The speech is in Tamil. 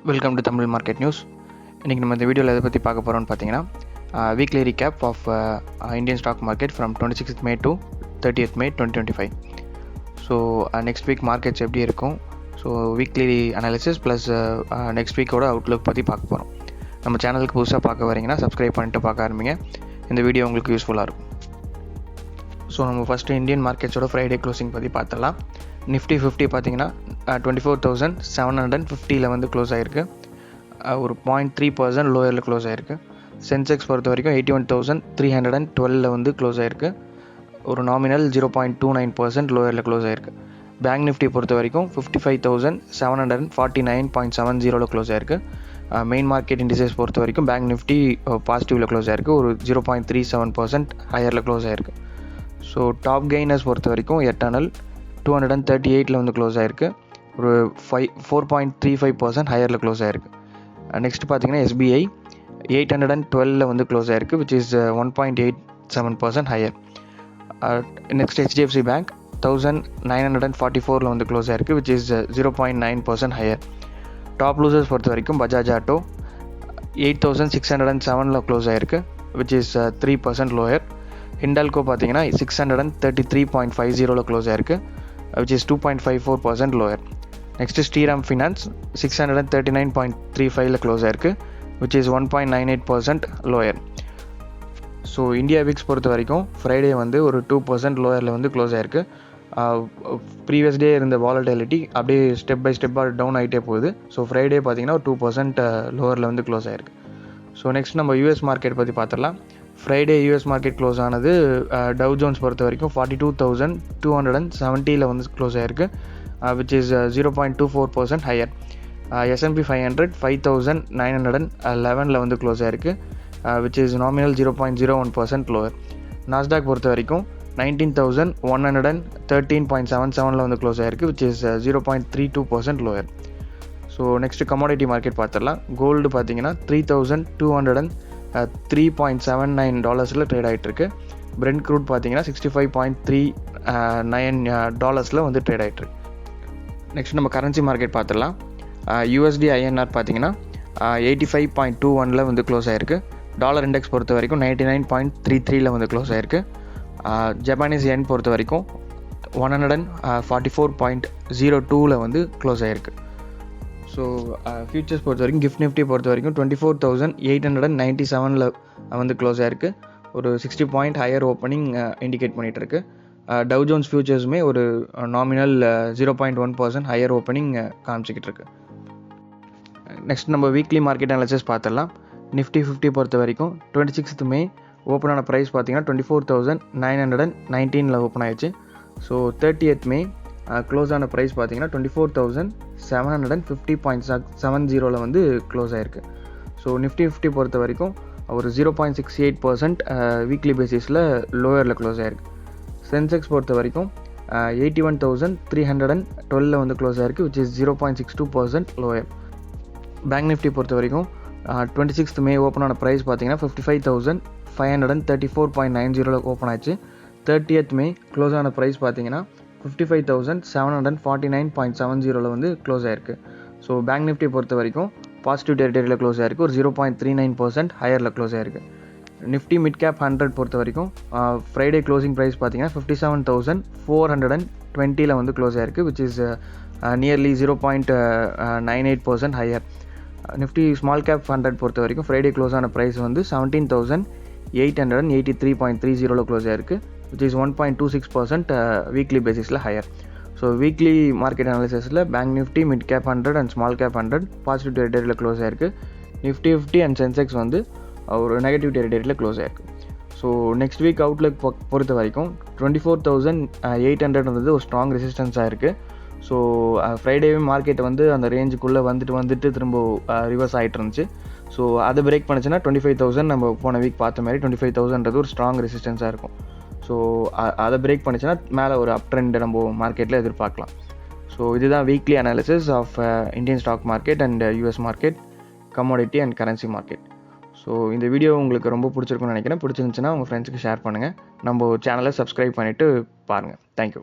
Welcome to Tamil market news. இன்றைக்கி நம்ம இந்த வீடியோவில் எதை பற்றி பார்க்க போகிறோம்னு பார்த்தீங்கன்னா, weekly recap of Indian stock market from 26th May to 30th May 2025. So next week markets எப்படி இருக்கும், so weekly analysis plus next வீக்கோட அவுட்லுக் பற்றி பார்க்க போகிறோம். நம்ம சேனலுக்கு புதுசாக பார்க்க வரீங்கன்னா சப்ஸ்கிரைப் பண்ணிட்டு பார்க்க ஆரம்பிங்க. இந்த வீடியோ உங்களுக்கு யூஸ்ஃபுல்லாக இருக்கும். ஸோ நம்ம ஃபஸ்ட்டு இந்தியன் மார்க்கெட்ஸோட ஃப்ரைடே க்ளோசிங் பற்றி பார்த்துடலாம். நிஃப்டி 50 பார்த்தீங்கன்னா 24,750 வந்து க்ளோஸ் ஆகிருக்கு. ஒரு 0.3% லோயரில் க்ளோஸ் ஆகிருக்கு. சென்செக்ஸ் பொறுத்த வரைக்கும் 81,312 வந்து க்ளோஸ் ஆகிருக்கு. ஒரு நாமினல் 0.29% லோயரில் க்ளோஸ் ஆகிருக்கு. பேங்க் நிஃப்டி பொறுத்த வரைக்கும் 55,749.70 க்ளோஸ் ஆகிருக்கு. மெயின் மார்க்கெட் இண்டிசஸ் பொறுத்த வரைக்கும் பேங்க் நிஃப்டி பாசிட்டிவில் க்ளோஸ் ஆகிருக்கு. ஒரு 0.37% ஹையரில் க்ளோஸ் ஆகிருக்கு. ஸோ டாப் கெய்னர்ஸ் பொறுத்த வரைக்கும் எட்டர்னல் 238 வந்து க்ளோஸ் ஆகிருக்கு. ஒரு 4.35% ஹையரில் க்ளோஸ் ஆகிருக்கு. நெக்ஸ்ட் பார்த்தீங்கன்னா SBI 812 வந்து க்ளோஸ் ஆகிருக்கு, which is 1.87% higher. Next HDFC bank 1944 வந்து க்ளோஸ் ஆகிருக்கு, which is 0.9% higher. Top losers பொறுத்த வரைக்கும் பஜாஜ் ஆட்டோ 8,607 க்ளோஸ் ஆகிருக்கு, விச் இஸ் 3% லோயர். ஹிண்டால்கோ பார்த்தீங்கன்னா 633.50 க்ளோஸ் ஆகிருக்கு, which is 2.54% lower. Next Shriram Finance 639.35 close ஆயிருக்கு, which is 1.98% lower. So India Vicks பொறுத்த வரைக்கும் ஃப்ரைடே வந்து ஒரு 2% லோயரில் வந்து க்ளோஸ் ஆயிருக்கு. ப்ரீவியஸ் டே இருந்த வாலட்டிலிட்டி அப்படியே ஸ்டெப் பை ஸ்டெப்பாக டவுன் ஆகிட்டே போகுது. ஸோ ஃப்ரைடே பார்த்தீங்கன்னா 2% லோவரில் வந்து க்ளோஸ் ஆயிருக்கு. ஸோ நெக்ஸ்ட் நம்ம US மார்க்கெட் பற்றி பார்த்துடலாம். ஃப்ரைடே US மார்க்கெட் க்ளோஸ் ஆனது டவ் ஜோன்ஸ் பொறுத்த வரைக்கும் 42,270 வந்து க்ளோஸ் ஆகிருக்கு, விச் இஸ் 0.24% ஹையர். S&P 500 5,911 வந்து க்ளோஸ் ஆகிருக்கு, which is nominal 0.01% lower. Nasdaq பொறுத்த வரைக்கும் 19,113.77 வந்து க்ளோஸ் ஆகிருக்கு, which is 0.32% lower. So next commodity market பார்த்துடலாம். கோல்டு பார்த்தீங்கன்னா 3,203.79 ட்ரேட் ஆகிட்டுருக்கு. பிரெண்ட் க்ரூட் பார்த்தீங்கன்னா $65.39 வந்து ட்ரேட் ஆகிட்டுருக்கு. நெக்ஸ்ட் நம்ம கரன்சி மார்க்கெட் பார்த்துடலாம். USD INR பார்த்தீங்கன்னா 85.21 வந்து க்ளோஸ் ஆகிருக்கு. டாலர் இண்டெக்ஸ் பொறுத்த வரைக்கும் 99.33 வந்து க்ளோஸ் ஆகிருக்கு. ஜப்பானீஸ் yen பொறுத்த வரைக்கும் 144.02 வந்து க்ளோஸ் ஆகிருக்கு. ஸோ ஃபியூச்சர்ஸ் பொறுத்த வரைக்கும் கிஃப்ட் நிஃப்டி பொறுத்த வரைக்கும் 24,897 வந்து க்ளோஸ் ஆகிருக்கு. ஒரு 60 பாயிண்ட் ஹையர் ஓப்பனிங் இண்டிகேட் பண்ணிகிட்டு இருக்கு. டவ் ஜோன்ஸ் ஃபியூச்சர்ஸுமே ஒரு நாமினல் 0.1% ஹையர் ஓப்பனிங் காமிச்சிக்கிட்டு இருக்கு. நெக்ஸ்ட் நம்ம வீக்லி மார்க்கெட் அனாலிசிஸ் பார்த்துடலாம். நிஃப்டி 50 பொறுத்த வரைக்கும் 26th May ஓப்பனான ப்ரைஸ் பார்த்தீங்கன்னா 24,919 ஓப்பன் ஆயிடுச்சு. ஸோ 30th May க்ளோஸ் ஆன ப்ரைஸ் பார்த்தீங்கன்னா 24,750.70 வந்து க்ளோஸ் ஆகிருக்கு. ஸோ நிஃப்டி 50 பொறுத்த வரைக்கும் ஒரு 0.68% வீக்லி பேசிஸில் லோயரில் க்ளோஸ் ஆகிருக்கு. சென்செக்ஸ் பொறுத்த வரைக்கும் 81,312 வந்து க்ளோஸ் ஆகிருக்கு, which is 0.62% lower. Bank Nifty பொறுத்த வரைக்கும் 26th May ஓப்பன் ஆன ப்ரைஸ் பார்த்தீங்கன்னா 55,534.90 ஓப்பன் ஆச்சு. 30th May க்ளோஸ் ஆன ப்ரைஸ் பார்த்தீங்கன்னா 55,749.70 வந்து க்ளோஸ் ஆகிருக்கு. ஸோ பேங்க் நிஃப்டி பொறுத்த வரைக்கும் பாசிட்டிவ் டெரிட்டரியில் க்ளோஸ் ஆகிருக்கு. ஒரு 0.39% ஹையரில் க்ளோஸ் ஆகிருக்கு. நிஃப்டி மிட் கேப் 100 பொறுத்த வரைக்கும் ஃப்ரைடே க்ளோசிங் ப்ரைஸ் பார்த்தீங்கன்னா 57,420 வந்து க்ளோஸ் ஆகிருக்கு, which is nearly 0.98% higher. Nifty small cap 100 பொறுத்த வரைக்கும் ஃப்ரைடே க்ளோஸ் ஆன ப்ரைஸ் வந்து 17,883.30 க்ளோஸ் ஆகிருக்கு, which is 1.26% வீக்லி பேசிஸில் ஹையர். ஸோ வீக்லி மார்க்கெட் அனாலிசிஸில் bank Nifty mid cap 100 and small cap 100 positive டெரிட்டரியில் க்ளோஸ் ஆகிருக்கு. நிஃப்டி 50 அண்ட் சென்செக்ஸ் வந்து ஒரு நெகட்டிவ் டெரிட்டரியில் க்ளோஸ் ஆகிருக்கு. ஸோ நெக்ஸ்ட் வீக் அவுட்லுக் பொறுத்த வரைக்கும் 24,800 வந்து ஒரு ஸ்ட்ராங் ரெசிஸ்டன்ஸாக இருக்குது. ஸோ ஃப்ரைடேவே மார்க்கெட் வந்து அந்த ரேஞ்சுக்குள்ளே வந்துட்டு திரும்ப ரிவர்ஸ் ஆகிட்டு இருந்துச்சு. ஸோ அதை பிரேக் பண்ணுச்சுன்னா 25,000 நம்ம போன வீக் பார்த்த மாதிரி 25,000 ஒரு ஸ்ட்ராங் ரெசிஸ்டன்ஸாக இருக்கும். ஸோ அதை பிரேக் பண்ணிச்சுன்னா மேலே ஒரு அப் ட்ரெண்ட் நம்ம மார்க்கெட்டில் எதிர்பார்க்கலாம். ஸோ இதுதான் weekly analysis of Indian stock market and US market, commodity and currency market. So இந்த வீடியோ உங்களுக்கு ரொம்ப பிடிச்சிருக்குன்னு நினைக்கிறேன். பிடிச்சிருந்துச்சுன்னா உங்கள் ஃப்ரெண்ட்ஸுக்கு ஷேர் பண்ணுங்கள். நம்ம சேனலை சப்ஸ்கிரைப் பண்ணிவிட்டு பாருங்கள். தேங்க்யூ.